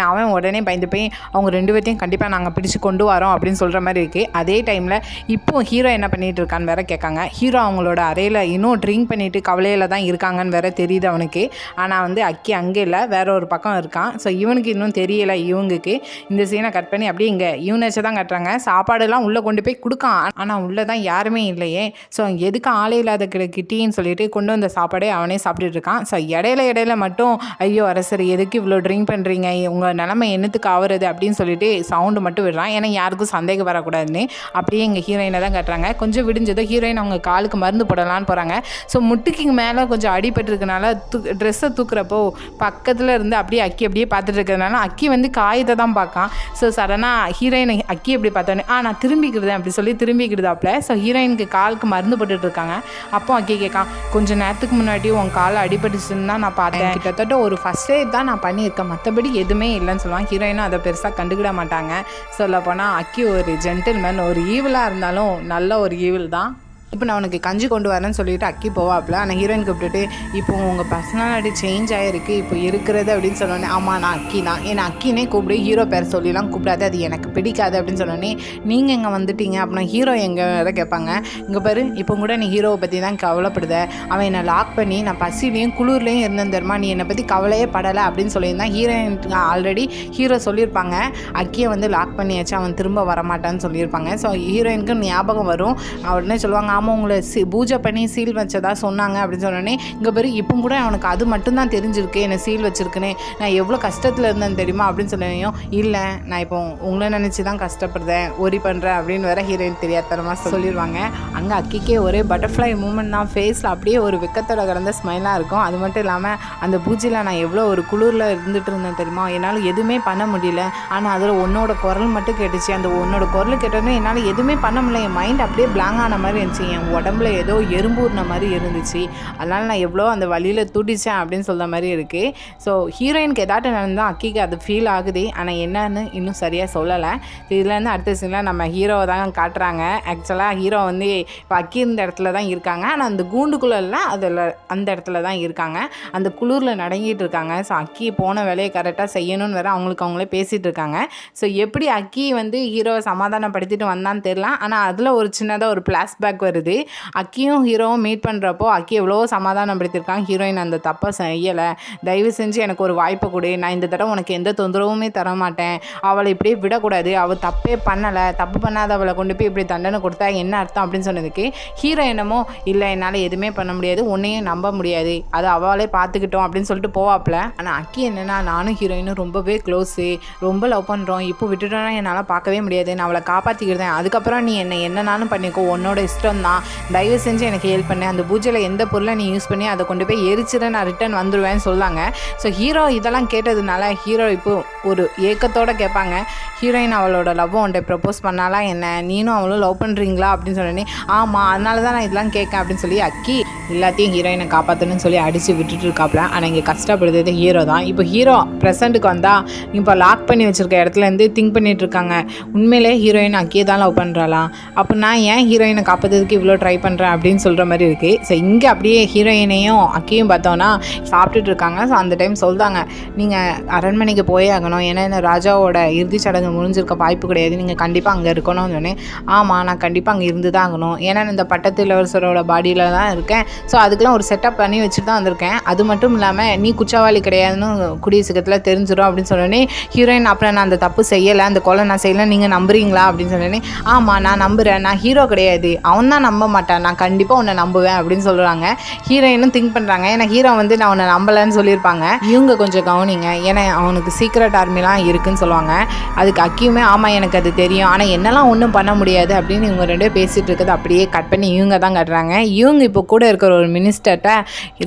அவன் உடனே பயந்து போய் அவங்க 2 பேர்த்தையும் கண்டிப்பாக நாங்கள் பிடிச்சி கொண்டு வரோம் அப்படின்னு சொல்கிற மாதிரி இருக்குது. அதே டைமில் இப்போ ஹீரோ என்ன பண்ணிகிட்டு இருக்கான்னு வேற கேட்காங்க. ஹீரோ அவங்களோட அறையில் இன்னும் ட்ரிங்க் பண்ணிவிட்டு கவலையில் தான் இருக்காங்கன்னு வேற தெரியுது அவனுக்கு. ஆனால் வந்து அக்கி அங்கே இல்லை, வேற ஒரு பக்கம் இருக்கான். ஸோ இவனுக்கு இன்னும் தெரியலை. இவங்களுக்கு இந்த சீனை கட் பண்ணி அப்படியே இங்கே யூனிச்சை தான் கட்டுறாங்க. சாப்பாடுலாம் உள்ளே கொண்டு போய் கொடுக்கான். ஆனால் உள்ளே தான் யாருமே இல்லையே. ஸோ எதுக்கு ஆளே இல்லாத கிட்டின்னு சொல்லிட்டு கொண்டு வந்த சாப்பாடே அவனே சாப்பிட்டுட்டு இருக்கான். ஸோ இடையில மட்டும் ஐயோ அரசர் எதுக்கு இவ்வளோ ட்ரிங்க் பண்ணுறீங்க, உங்கள் நிலைமை என்னத்துக்கு ஆகுறது அப்படின்னு சொல்லிட்டு சவுண்டு மட்டும் விடுறான். ஏன்னா யாருக்கும் சந்தேகம் வரக்கூடாதுன்னு. அப்படியே எங்கள் ஹீரோயினை தான் கட்டுறாங்க. கொஞ்சம் விடிஞ்சதோ ஹீரோயின் அவங்க காலுக்கு மருந்து போடலான்னு போகிறாங்க. ஸோ முட்டுக்கு மேலே கொஞ்சம் அடிபட்டுருக்கனால ட்ரெஸ்ஸை தூக்குறப்போ பக்கத்தில் இருந்து அப்படியே அப்படியே பார்த்துட்டு இருக்கிறதுனால அக்கி வந்து காயத்தை தான் பார்க்கான். ஸோ சடனாக ஹீரோயின் அக்கி எப்படி பார்த்தோன்னே நான் திரும்பிக்கிறதேன் அப்படி சொல்லி திரும்பிக்கிறதாப்புல. ஸோ ஹீரோயினுக்கு காலுக்கு மருந்து போட்டுட்டு இருக்காங்க. அப்போ அக்கி கேட்கான், கொஞ்சம் நேரத்துக்கு முன்னாடி உன் காலை அடிபட்டுச்சுன்னு தான் நான் பார்த்தேன், கிட்டத்தட்ட ஒரு ஃபர்ஸ்ட் எய்ட் தான் நான் பண்ணியிருக்கேன், மற்றபடி எதுவுமே இல்லைன்னு சொல்லுவான். ஹீரோயினும் அதை பெருசாக கண்டுக்கிட மாட்டாங்க. சொல்லப்போனால் அக்கி ஒரு ஜென்டில்மேன், ஒரு ஈவிலாக இருந்தாலும் நல்ல ஒரு ஈவில் தான். இப்போ நான் உனக்கு கஞ்சி கொண்டு வரேன்னு சொல்லிட்டு அக்கி போவாப்பில். ஆனால் ஹீரோயின் கூப்பிட்டுட்டு இப்போ உங்கள் பர்சனாலிட்டி சேஞ்ச் ஆகிருக்கு இப்போ இருக்கிறது அப்படின்னு சொன்னோன்னே ஆமாம் நான் அக்கி தான், ஏன்னா அக்கினே கூப்பிடு, ஹீரோ பேர் சொல்லிலாம் கூப்பிடாது, அது எனக்கு பிடிக்காது அப்படின்னு சொன்னோன்னே நீங்கள் இங்கே வந்துட்டீங்க அப்படின்னா ஹீரோ எங்கே வேறு கேட்பாங்க. இங்கே பாரு இப்போ கூட நீ ஹீரோவை பற்றி தான் கவலைப்படுத, அவன் என்னை லாக் பண்ணி நான் பசிலையும் குளிர்லையும் இருந்தேன் தெரியுமா, நீ என்னை பற்றி கவலையே படலை அப்படின்னு சொல்லியிருந்தான். ஹீரோயின் ஆல்ரெடி ஹீரோ சொல்லியிருப்பாங்க அக்கியை வந்து லாக் பண்ணியாச்சு, அவன் திரும்ப வரமாட்டான்னு சொல்லியிருப்பாங்க. ஸோ ஹீரோயினுக்கு ஞாபகம் வரும். உடனே சொல்லுவாங்க ஆமாம் உங்களை பூஜை பண்ணி சீல் வச்சதா சொன்னாங்க அப்படின்னு சொன்னோடனே இங்கே பேர் இப்போ கூட அவனுக்கு அது மட்டும்தான் தெரிஞ்சிருக்கு என்னை சீல் வச்சுருக்குனே, நான் எவ்வளோ கஷ்டத்தில் இருந்தேன்னு தெரியுமா அப்படின்னு சொன்னையும், இல்லை நான் இப்போ உங்களை நினச்சி தான் கஷ்டப்படுறேன், ஒரி பண்ணுறேன் அப்படின்னு வேற ஹீரோயின் தெரியாதனமாக சொல்லிடுவாங்க. அங்கே அக்கிக்கே ஒரே பட்டர்ஃப்ளை மூமெண்ட் தான், ஃபேஸில் அப்படியே ஒரு வெக்கத்தோட கடந்த ஸ்மைலாக இருக்கும். அது மட்டும் இல்லாமல் அந்த பூஜையில் நான் எவ்வளோ ஒரு குளிரில் இருந்துகிட்டு இருந்தேன் தெரியுமா, என்னால் எதுவுமே பண்ண முடியல. ஆனால் அதில் உன்னோட குரல் மட்டும் கேட்டுச்சு. அந்த உன்னோட குரல் கேட்டோன்னே என்னால் எதுவுமே பண்ண முடியல, என் மைண்ட் அப்படியே பிளாங்க் ஆன மாதிரி இருந்துச்சு, என் உடம்புல ஏதோ எறும்பூர்ன மாதிரி இருந்துச்சு, அதனால் நான் எவ்வளோ அந்த வழியில் துடிச்சேன் அப்படின்னு சொல்கிற மாதிரி இருக்குது. ஸோ ஹீரோயினுக்கு எதாட்டும் நடந்தால் அக்கிக்கு அது ஃபீல் ஆகுது. ஆனால் என்னன்னு இன்னும் சரியாக சொல்லலை. இதுலேருந்து அடுத்த சீனில் நம்ம ஹீரோவை தான் காட்டுறாங்க. ஆக்சுவலாக ஹீரோ வந்து இப்போ அக்கி இருந்த இடத்துல தான் இருக்காங்க, ஆனால் அந்த கூண்டுக்குள்ளே அதில் அந்த இடத்துல தான் இருக்காங்க, அந்த குளிரில் நடங்கிட்டு இருக்காங்க. ஸோ அக்கி போன வேலையை கரெக்டாக செய்யணும்னு வேறு அவங்களே பேசிகிட்டு இருக்காங்க. ஸோ எப்படி அக்கி வந்து ஹீரோவை சமாதானப்படுத்திட்டு வந்தான்னு தெரியல. ஆனால் அதில் ஒரு சின்னதாக ஒரு ஃப்ளாஷ்பேக் வருது. அக்கியும் ஹீரோவும் மீட் பண்ணுறப்போ அக்கி எவ்வளோ சமாதானப்படுத்தியிருக்காங்க, ஹீரோயின் அந்த தப்பை செய்யலை, தயவு செஞ்சு எனக்கு ஒரு வாய்ப்பை கொடு, நான் இந்த தடவை உனக்கு எந்த தொந்தரவுமே தர மாட்டேன், அவளை இப்படியே விடக்கூடாது, அவள் தப்பே பண்ணலை, தப்பு பண்ணாத அவளை கொண்டு போய் இப்படி தண்டனை கொடுத்தா என்ன அர்த்தம் அப்படின்னு சொன்னதுக்கு ஹீரோ என்னமோ இல்லை என்னால் எதுவுமே பண்ண முடியாது, உன்னையும் நம்ப முடியாது, அது அவளே பார்த்துக்கிட்டோம் அப்படின்னு சொல்லிட்டு போவாப்பில். ஆனால் அக்கி என்னென்னா நானும் ஹீரோயினும் ரொம்பவே க்ளோஸு, ரொம்ப லவ் பண்ணுறோம், இப்போ விட்டுட்டோன்னா என்னால் பார்க்கவே முடியாது, நான் அவளை காப்பாற்றிக்கிட்டேன், அதுக்கப்புறம் நீ என்னன்னாலும் பண்ணிக்கோ, உன்னோட இஷ்டம் தான், தயவு செஞ்சு எனக்கு ஹெல்ப் பண்ணு, அந்த பூஜையில் எந்த பொருளை நீ யூஸ் பண்ணி அதை கொண்டு போய் எரிச்சிட நான் ரிட்டர்ன் வந்துடுவேன்னு சொல்லாங்க. ஸோ ஹீரோ இதெல்லாம் கேட்டதுனால ஹீரோ இப்போ ஒரு ஏக்கத்தோடு கேட்பாங்க, ஹீரோயின் அவளோட லவ் உன்ட்ட ப்ரப்போஸ் பண்ணாலா என்ன, நீனும் அவளும் லவ் பண்ணுறீங்களா அப்படின்னு சொன்னேன். ஆமாம் அதனால தான் நான் இதெல்லாம் கேட்கேன் அப்படின்னு சொல்லி அக்கி எல்லாத்தையும் ஹீரோயினை காப்பாற்றணும்னு சொல்லி அடித்து விட்டுட்டு இருக்காப்புல. ஆனால் இங்கே கஷ்டப்படுறது ஹீரோ தான். இப்போ ஹீரோ ப்ரெசண்ட்டுக்கு வந்தால் இப்போ லாக் பண்ணி வச்சுருக்க இடத்துலேருந்து திங்க் பண்ணிகிட்டு இருக்காங்க, உண்மையிலே ஹீரோயின் அக்கியை தான் லவ் பண்ணுறாளா, அப்போ நான் ஏன் ஹீரோயினை காப்பாற்றுறதுக்கு இவ்வளோ ட்ரை பண்ணுறேன் அப்படின்னு சொல்கிற மாதிரி இருக்குது. ஸோ இங்கே அப்படியே ஹீரோயினையும் அக்கியும் பார்த்தோன்னா சாப்பிட்டுட்டு இருக்காங்க. ஸோ அந்த டைம் சொல்கிறாங்க, நீங்கள் அரண்மனைக்கு போயே ஆகணும், ஏன்னா ராஜாவோட இறுதிச் சடங்கு முடிஞ்சிருக்க வாய்ப்பு கிடையாது, நீங்கள் கண்டிப்பாக அங்கே இருக்கணும்னு சொன்னேன். ஆமாம் நான் கண்டிப்பாக அங்கே இருந்து தான் ஆகணும், ஏன்னா இந்த பட்டத்து இளவரசரோட பாடியில் தான் இருக்கேன், ஸோ அதுக்கெலாம் ஒரு செட்டப் பண்ணி வச்சுட்டு தான் வந்திருக்கேன், அது மட்டும் இல்லாமல் நீ குற்றவாளி கிடையாதுன்னு கூடிய சீக்கிரத்தில் தெரிஞ்சிடும் அப்படின்னு சொன்னோன்னே ஹீரோயின் அப்புறம் நான் அந்த தப்பு செய்யலை, அந்த கொலை நான் செய்யலை, நீங்கள் நம்புறீங்களா அப்படின்னு சொன்னோன்னே ஆமாம் நான் நம்புகிறேன், நான் ஹீரோ கிடையாது, அவன் தான் நம்ப மாட்டான், நான் கண்டிப்பாக உன்னை நம்புவேன் அப்படின்னு சொல்கிறாங்க. ஹீரோயினும் திங்க் பண்ணுறாங்க, ஏன்னா ஹீரோ வந்து நான் உன்னை நம்பலைன்னு சொல்லியிருப்பாங்க, இவங்க கொஞ்சம் கவனிங்க, ஏன்னா அவனுக்கு சீக்ரெட் ஆர்மிலாம் இருக்குதுன்னு சொல்லுவாங்க. அதுக்கு அக்கியுமே ஆமாம் எனக்கு அது தெரியும், ஆனால் என்னெல்லாம் ஒன்றும் பண்ண முடியாது அப்படின்னு இவங்க ரெண்டே பேசிகிட்டு இருக்குது. அப்படியே கட் பண்ணி இவங்க தான் கட்டுறாங்க. இவங்க இப்போ கூட இருக்கிற ஒரு மினிஸ்டர்கிட்ட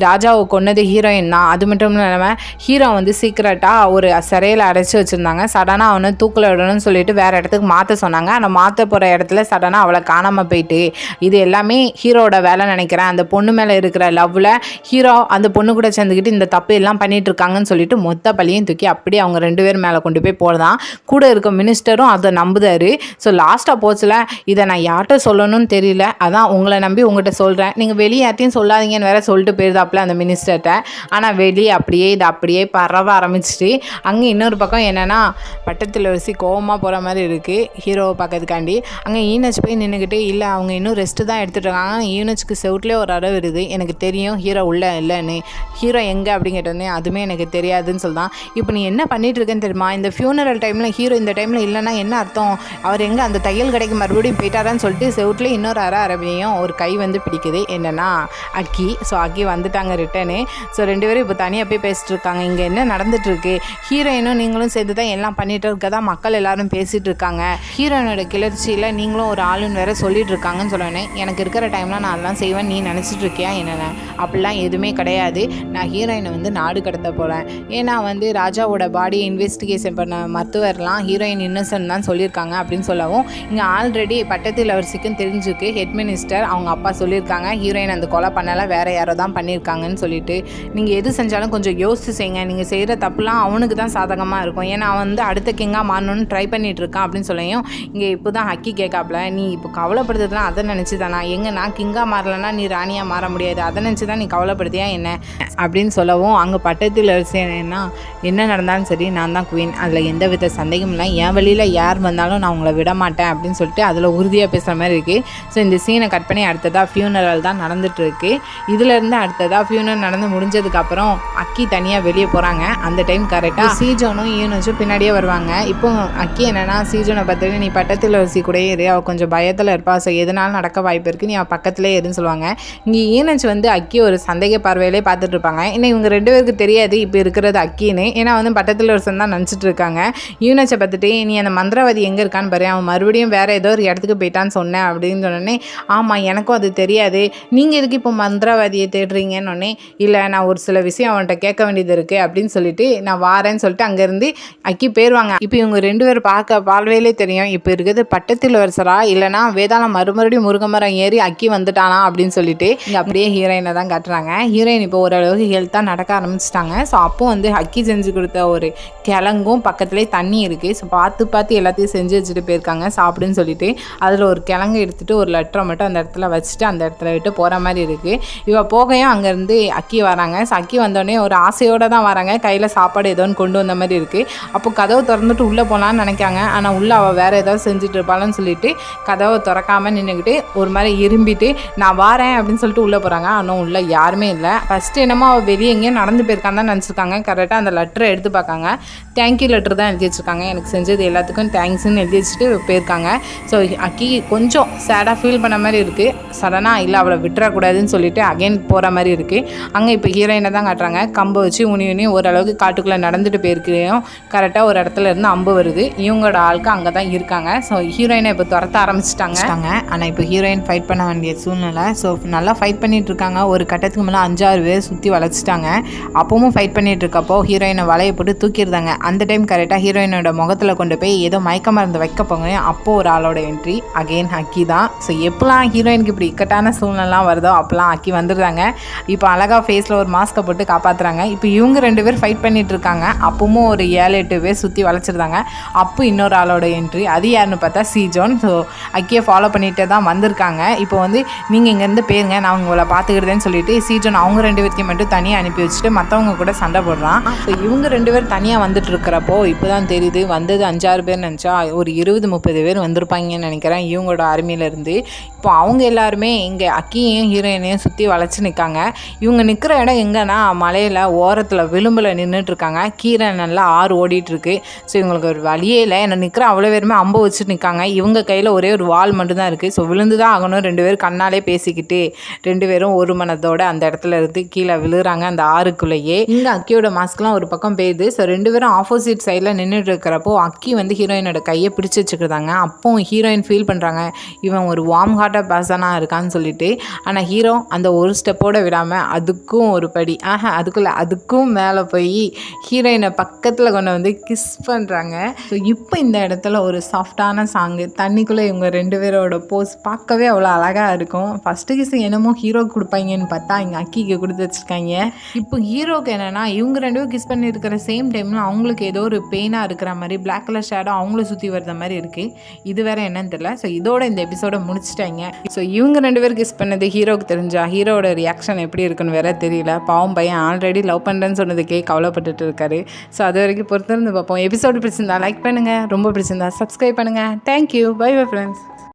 ராஜாவை கொன்னது ஹீரோயின் தான், அது மட்டும் இல்லாமல் ஹீரோ வந்து சீக்ரெட்டாக ஒரு சிறையில் அடைச்சி வச்சுருந்தாங்க, சடனாக அவனை தூக்கில் விடணும்னு சொல்லிட்டு வேறு இடத்துக்கு மாற்ற சொன்னாங்க. ஆனால் மாற்ற போகிற இடத்துல சடனாக அவளை காணாமல் போயிட்டு, இது எல்லாமே ஹீரோட வேலை நினைக்கிறேன், அந்த பொண்ணு மேலே இருக்கிற லவ்வில் ஹீரோ அந்த பொண்ணு கூட சேர்ந்துக்கிட்டு இந்த தப்பு எல்லாம் பண்ணிட்டு இருக்காங்கன்னு சொல்லிட்டு மொத்த பழியும் தூக்கி அப்படியே அவங்க ரெண்டு பேர் மேலே கொண்டு போய் போடுதான். கூட இருக்க மினிஸ்டரும் அதை நம்புதாரு. ஸோ லாஸ்ட்டாக போச்சுல, இதை நான் யார்கிட்ட சொல்லணும்னு தெரியல, அதான் உங்களை நம்பி உங்கள்கிட்ட சொல்கிறேன், நீங்கள் வெளியே யார்ட்டையும் சொல்லாதீங்கன்னு வேற சொல்லிட்டு போயிருதாப்புல அந்த மினிஸ்டர்கிட்ட. ஆனால் வெளியே அப்படியே இது அப்படியே பரவ ஆரம்பிச்சிட்டு அங்கே இன்னொரு பக்கம் என்னென்னா பட்டத்தில் வசி கோவமாக போகிற மாதிரி இருக்குது ஹீரோவை பார்க்கறதுக்காண்டி. அங்கே ஈனச் போய் நின்றுக்கிட்டு இல்லை அவங்க இன்னும் ரெஸ்ட்டு தான் எடுத்துகிட்டு இருக்காங்க, ஈனச்சுக்கு செவுட்லேயே ஒரு அறை வருது, எனக்கு தெரியும் ஹீரோ உள்ளே இல்லைன்னு, ஹீரோ எங்கே அப்படின்னு கேட்டோன்னே அதுவுமே எனக்கு தெரியாதுன்னு சொல்லிதான். இப்போ நீ என்ன பண்ணிட்டு இருக்கேன்னு தெரியுமா, இந்த ஃபியூனரல் டைமில் ஹீரோ இந்த டைமில் இல்லைன்னா என்ன அர்த்தம், அவர் எங்கே அந்த தையல் கடைக்கு மறுபடியும் போயிட்டாரான்னு சொல்லிட்டு செவுட்லேயே இன்னொரு அரபியும் ஒரு கை வந்து பிடிக்குது, என்னென்னா அக்கி. ஸோ அக்கி வந்துட்டாங்க ரிட்டனு. ஸோ ரெண்டு பேரும் இப்போ தனியாக போய் பேசிட்டு இருக்காங்க. இங்கே என்ன நடந்துட்டுருக்கு, ஹீரோயினும் நீங்களும் சேர்ந்து தான் எல்லாம் பண்ணிட்டு இருக்கதா மக்கள் எல்லாரும் பேசிகிட்டு இருக்காங்க, ஹீரோயினோட கிளர்ச்சியில் நீங்களும் ஒரு ஆளுன்னு வேற சொல்லிட்டு இருக்காங்கன்னு சொல்லுவேன். எனக்கு இருக்கிற டைமில் நான் அதெல்லாம் செய்வேன், நீ நினச்சிட்டு இருக்கியா என்னென்ன, அப்படிலாம் எதுவுமே கிடையாது, நான் ஹீரோயினை வந்து நாடு கடத்த போகிறேன், ஏன்னா வந்து ராஜாவோட பாடியை இன்வெஸ்டிகேஷன் பண்ண மருத்துவர்லாம் ஹீரோயின் இன்னசென்ட் தான் சொல்லியிருக்காங்க அப்படின்னு சொல்லவும், இங்கே ஆல்ரெடி பட்டத்து இளவரசிக்கும் தெரிஞ்சுக்கு ஹெட் மினிஸ்டர் அவங்க அப்பா சொல்லியிருக்காங்க ஹீரோயின் அந்த கொலை பண்ணலை வேறு யாரோ தான் பண்ணியிருக்காங்கன்னு சொல்லிட்டு, நீங்கள் எது செஞ்சாலும் கொஞ்சம் யோசிச்சு செய்யுங்க, நீங்கள் செய்கிற தப்புலாம் அவனுக்கு தான் சாதகமாக இருக்கும், ஏன்னா அவன் வந்து அடுத்த கிங்காக மாறணும்னு ட்ரை பண்ணிட்டு இருக்கான் அப்படின்னு சொல்லியும் இங்கே இப்போ தான் ஹக்கி கேட்காப்புல, நீ இப்போ கவலைப்படுத்துறதுலாம் அதை நினச்சி தானா, எங்கே நான் கிங்காக மாறலைன்னா நீ ராணியாக மாற முடியாது, அதை நினச்சி தான் நீ கவலைப்படுத்தியா என்ன அப்படின்னு சொல்லவும், அங்கே பட்டத்து இளவரசி என்ன நடந்தாலும் சரி நான் தான் குவீன், அதில் எந்த வித சந்தேகம் இல்லை, என் வழியில் யார் வந்தாலும் நான் உங்களை விட மாட்டேன் அப்படின்னு சொல்லிட்டு அதில் உறுதியாக பேசுகிற மாதிரி இருக்குது. ஸோ இந்த சீனை கட் பண்ணி அடுத்ததாக ஃபியூனரல் தான் நடந்துகிட்ருக்கு. இருக்குது. இதிலேருந்து அடுத்ததாக ஃபியூனல் நடந்து முடிஞ்சதுக்கப்புறம் அக்கி தனியாக வெளியே போகிறாங்க. அந்த டைம் கரெக்டாக சீஜோனும் ஈனச்சும் பின்னாடியே வருவாங்க. இப்போ அக்கி என்னென்னா சீஜோனை பார்த்துட்டு நீ பட்டத்தில் வரிசி கூட இரு, அவள் கொஞ்சம் பயத்தில் இருப்பா, ஸோ எதனாலும் நடக்க வாய்ப்பு இருக்குது, நீ அவள் பக்கத்துலேயே இருன்னு சொல்லுவாங்க. இங்கே ஈனச்சு வந்து அக்கி ஒரு சந்தேக பார்வையிலே பார்த்துட்டு இருப்பாங்க. ஏன்னா இவங்க 2 பேருக்கு தெரியாது இப்போ இருக்கிறது அக்கின்னு. ஏன்னா வந்து பட்டத்தில் வருஷம் தான் நினச்சிட்டு இருக்காங்க. ஈனச்சை பார்த்துட்டு நீ அந்த மந்திரவாதி எங்கே இருக்கான்னு பாரு, அவன் மறுபடியும் வேறு ஏதோ ஒரு இடத்துக்கு போயிட்டான்னு சொன்னேன் அப்படின்னு சொன்னோடனே ஆமாம் எனக்கும் அது தெரியாது, நீங்கள் எதுக்கு இப்போ மந்திரவாதியை தேடுறீங்கன்னு. இல்லை நான் ஒரு சில விஷயம் அவன்கிட்ட கேட்க வேண்டியது இருக்குது அப்படின்னு சொல்லிட்டு நான் வாரேன்னு சொல்லிட்டு அங்கேருந்து அக்கி போயிடுவாங்க. இப்போ இவங்க 2 பேர் பார்க்க பார்வையிலே தெரியும் இப்போ இருக்கிறது பட்டத்தில் வருஷரா இல்லைனா வேதாளம் மறுபடியும் முருகமரம் ஏறி அக்கி வந்துட்டானா அப்படின்னு சொல்லிட்டு இங்கே அப்படியே ஹீரோயினை தான் காட்டுறாங்க. ஹீரோயின் இப்போ ஓரளவுக்கு ஹெல்த்தாக நடக்க ஆரம்பிச்சிட்டாங்க. ஸோ அப்போ வந்து அக்கி செஞ்சு கொடுத்த ஒரு கிழங்கும் பக்கத்துலேயே தண்ணி இருக்குது. ஸோ பார்த்து எல்லாத்தையும் செஞ்சு வச்சுட்டு போயிருக்காங்க சாப்பிடுன்னு சொல்லிட்டு. அதில் ஒரு கிழங்கு எடுத்துகிட்டு ஒரு லெட்டரை மட்டும் அந்த இடத்துல வச்சுட்டு அந்த இடத்துல விட்டு போகிற மாதிரி இருக்குது. இவ போகையும் அங்கேருந்து அக்கி வராங்க. ஸோ அக்கி வந்தோடனே ஒரு ஆசையோடு தான் வராங்க, கையில் சாப்பாடு ஏதோன்னு கொண்டு வந்த மாதிரி இருக்குது. அப்போ கதவை திறந்துட்டு உள்ளே போகலான்னு நினைக்காங்க. ஆனால் உள்ளே அவள் வேறு ஏதாவது செஞ்சுட்டு இருப்பாள்னு சொல்லிட்டு கதவை திறக்காமல் நின்றுக்கிட்டு ஒரு மாதிரி இரும்பிட்டு நான் வாரேன் அப்படின்னு சொல்லிட்டு உள்ளே போகிறாங்க. ஆனால் உள்ளே யாருமே இல்லை. ஃபஸ்ட்டு என்னமோ அவள் வெளியே எங்கேயும் நடந்து போயிருக்கான்னு தான் நினச்சிருக்காங்க. கரெக்டாக அந்த லெட்டரை எடுத்து பார்க்காங்க. தேங்க்யூ லெட்டர் தான் எழுதி வச்சுருக்காங்க. எனக்கு செஞ்சது எல்லாத்துக்கும் தேங்க்ஸ்ன்னு எழுதி வச்சுட்டு போயிருக்காங்க. ஸோ அக்கி கொஞ்சம் சேடாக ஃபீல் பண்ண மாதிரி இருக்குது. சடனாக இல்லை அவளை விட்டுறக்கூடாதுன்னு சொல்லிட்டு அகைன் போகிற மாதிரி இருக்குது. அங்கே இப்போ ஹீரோயினை தான் காட்டுறாங்க. கம்பை வச்சு உனி ஓரளவுக்கு காட்டுக்குள்ளே நடந்துட்டு போயிருக்கையும் கரெக்டாக ஒரு இடத்துல இருந்து அம்பு வருது. இவங்களோட ஆளுக்கு அங்கே தான் இருக்காங்க. ஸோ ஹீரோயினை இப்போ துரத்த ஆரம்பிச்சிட்டாங்க. ஆனால் இப்போ ஹீரோயின் ஃபைட் பண்ண வேண்டிய சூழ்நிலை. ஸோ நல்லா ஃபைட் பண்ணிகிட்டு இருக்காங்க. ஒரு கட்டத்துக்கு மேலே 5-6 பேர் சுற்றி வளைச்சிட்டாங்க. அப்பவும் ஃபைட் பண்ணிகிட்டு இருக்கப்போ ஹீரோயினை வலையை போட்டு தூக்கிடுறாங்க. அந்த டைம் கரெக்டாக ஹீரோயினோட முகத்தில் கொண்டு போய் ஏதோ மயக்க மருந்து வைக்க போங்க. அப்போது ஒரு ஆளோட என்ட்ரி அகெயின் அக்கி தான். ஸோ எப்போலாம் ஹீரோயினுக்கு இப்படி இக்கட்டான சூழ்நிலாம் வருதோ அப்போலாம் அக்கி வந்துடுறாங்க. இப்போ அழகாக ஃபேஸில் ஒரு மாஸ்க்கை போட்டு காப்பாற்றுறாங்க. இப்போ இவங்க 2 பேர் ஃபைட் பண்ணிகிட்டு இருக்காங்க. அப்பவும் ஒரு 7-8 பேர் சுற்றி வளைச்சிருந்தாங்க. அப்போ இன்னொரு ஆளோட என்ட்ரி. அது யாருன்னு பார்த்தா சீஜோன். ஸோ அக்கியை ஃபாலோ பண்ணிகிட்டே தான் வந்திருக்காங்க. இப்போ வந்து நீங்கள் இங்கேருந்து பேருங்க, நான் உங்களை பார்த்துக்கிட்டேன்னு சொல்லிட்டு சீஜோன் அவங்க 2 பேர்த்தையும் மட்டும் தனியாக அனுப்பி வச்சுட்டு மற்றவங்க கூட சண்டை போடுறான். ஸோ இவங்க 2 பேர் தனியாக வந்துட்டு இருக்கிறப்போ இப்போ தான் தெரியுது வந்தது 5-6 பேர் நினச்சா ஒரு 20-30 பேர் வந்திருப்பாங்கன்னு நினைக்கிறேன் இவங்களோட ஆர்மியிலேருந்து. இப்போ அவங்க எல்லாருமே இங்கே அக்கியையும் ஹீரோயினையும் சுற்றி வளைச்சி நிற்காங்க. இவங்க நிற்கிற இடம் எங்கன்னா மலையில் ஓரத்தில் விளிம்பில் நின்றுட்டுருக்காங்க. கீரை நல்லா ஆறு ஓடிட்டுருக்கு. ஸோ இவங்களுக்கு ஒரு வழியே இல்லை. என்னை நிற்கிற அவ்வளோ பேருமே அம்பு வச்சுட்டு நிற்காங்க. இவங்க கையில் ஒரே ஒரு வால் மட்டும்தான் இருக்குது. ஸோ விழுந்து தான் ஆகணும். 2 பேரும் கண்ணாலே பேசிக்கிட்டு 2 பேரும் ஒரு மனத்தோட அந்த இடத்துல இருந்து கீழே விழுறாங்க அந்த ஆறுக்குள்ளேயே. இங்கே அக்கியோட மாஸ்க்லாம் ஒரு பக்கம் பெய்யுது. ஸோ 2 பேரும் ஆப்போசிட் சைடில் நின்றுட்டு இருக்கிறப்போ அக்கி வந்து ஹீரோயினோட கையை பிடிச்சி வச்சுக்கிறாங்க. அப்போ ஹீரோயின் ஃபீல் பண்ணுறாங்க இவன் ஒரு வார்ம் ஹார்ட்டாக பர்சனாக இருக்கான்னு சொல்லிட்டு. ஆனால் ஹீரோ அந்த ஒரு ஸ்டெப்போடு விடாமல் அதுக்கும் ஒரு படி அதுக்கும் மேலே போய் ஹீரோயினை பக்கத்தில் கொண்டு வந்து கிஸ் பண்ணுறாங்க. ஸோ இப்போ இந்த இடத்துல ஒரு சாஃப்டான சாங்கு தண்ணிக்குள்ளே இவங்க 2 பேரோட போஸ் பார்க்கவே அவ்வளோ அழகாக இருக்கும். ஃபஸ்ட்டு கிஸ் என்னமோ ஹீரோக்கு கொடுப்பாங்கன்னு பார்த்தா இங்கே அக்கிக்கு கொடுத்து வச்சுருக்காங்க. இப்போ ஹீரோக்கு என்னென்னா இவங்க 2 பேரும் கிஸ் பண்ணி இருக்கிற சேம் டைமில் அவங்களுக்கு ஏதோ ஒரு பெயினாக இருக்கிற மாதிரி பிளாக் கலர் ஷேடோ அவங்கள சுற்றி வர்ற மாதிரி இருக்குது. இது வேறு என்னன்னு தெரியல. ஸோ இதோட இந்த எபிசோட முடிச்சிட்டாங்க. ஸோ இவங்க 2 பேர் கிஸ் பண்ணது ஹீரோக்கு தெரிஞ்சா ஹீரோட ரியாக்ஷன் எப்படி இருக்குன்னு வேற தெரியல. பாவம் பையன் ஆல்ரெடி லவ் பண்ணுறேன்னு சொன்னதுக்கே கவலைப்பட்டுட்டு இருக்காரு. ஸோ அது வரைக்கும் பொறுத்திருந்து பார்ப்போம். எபிசோடு பிடிச்சிருந்தா லைக் பண்ணுங்கள், ரொம்ப பிடிச்சிருந்தா சப்ஸ்கிரைப் பண்ணுங்கள். Thank you, bye bye friends.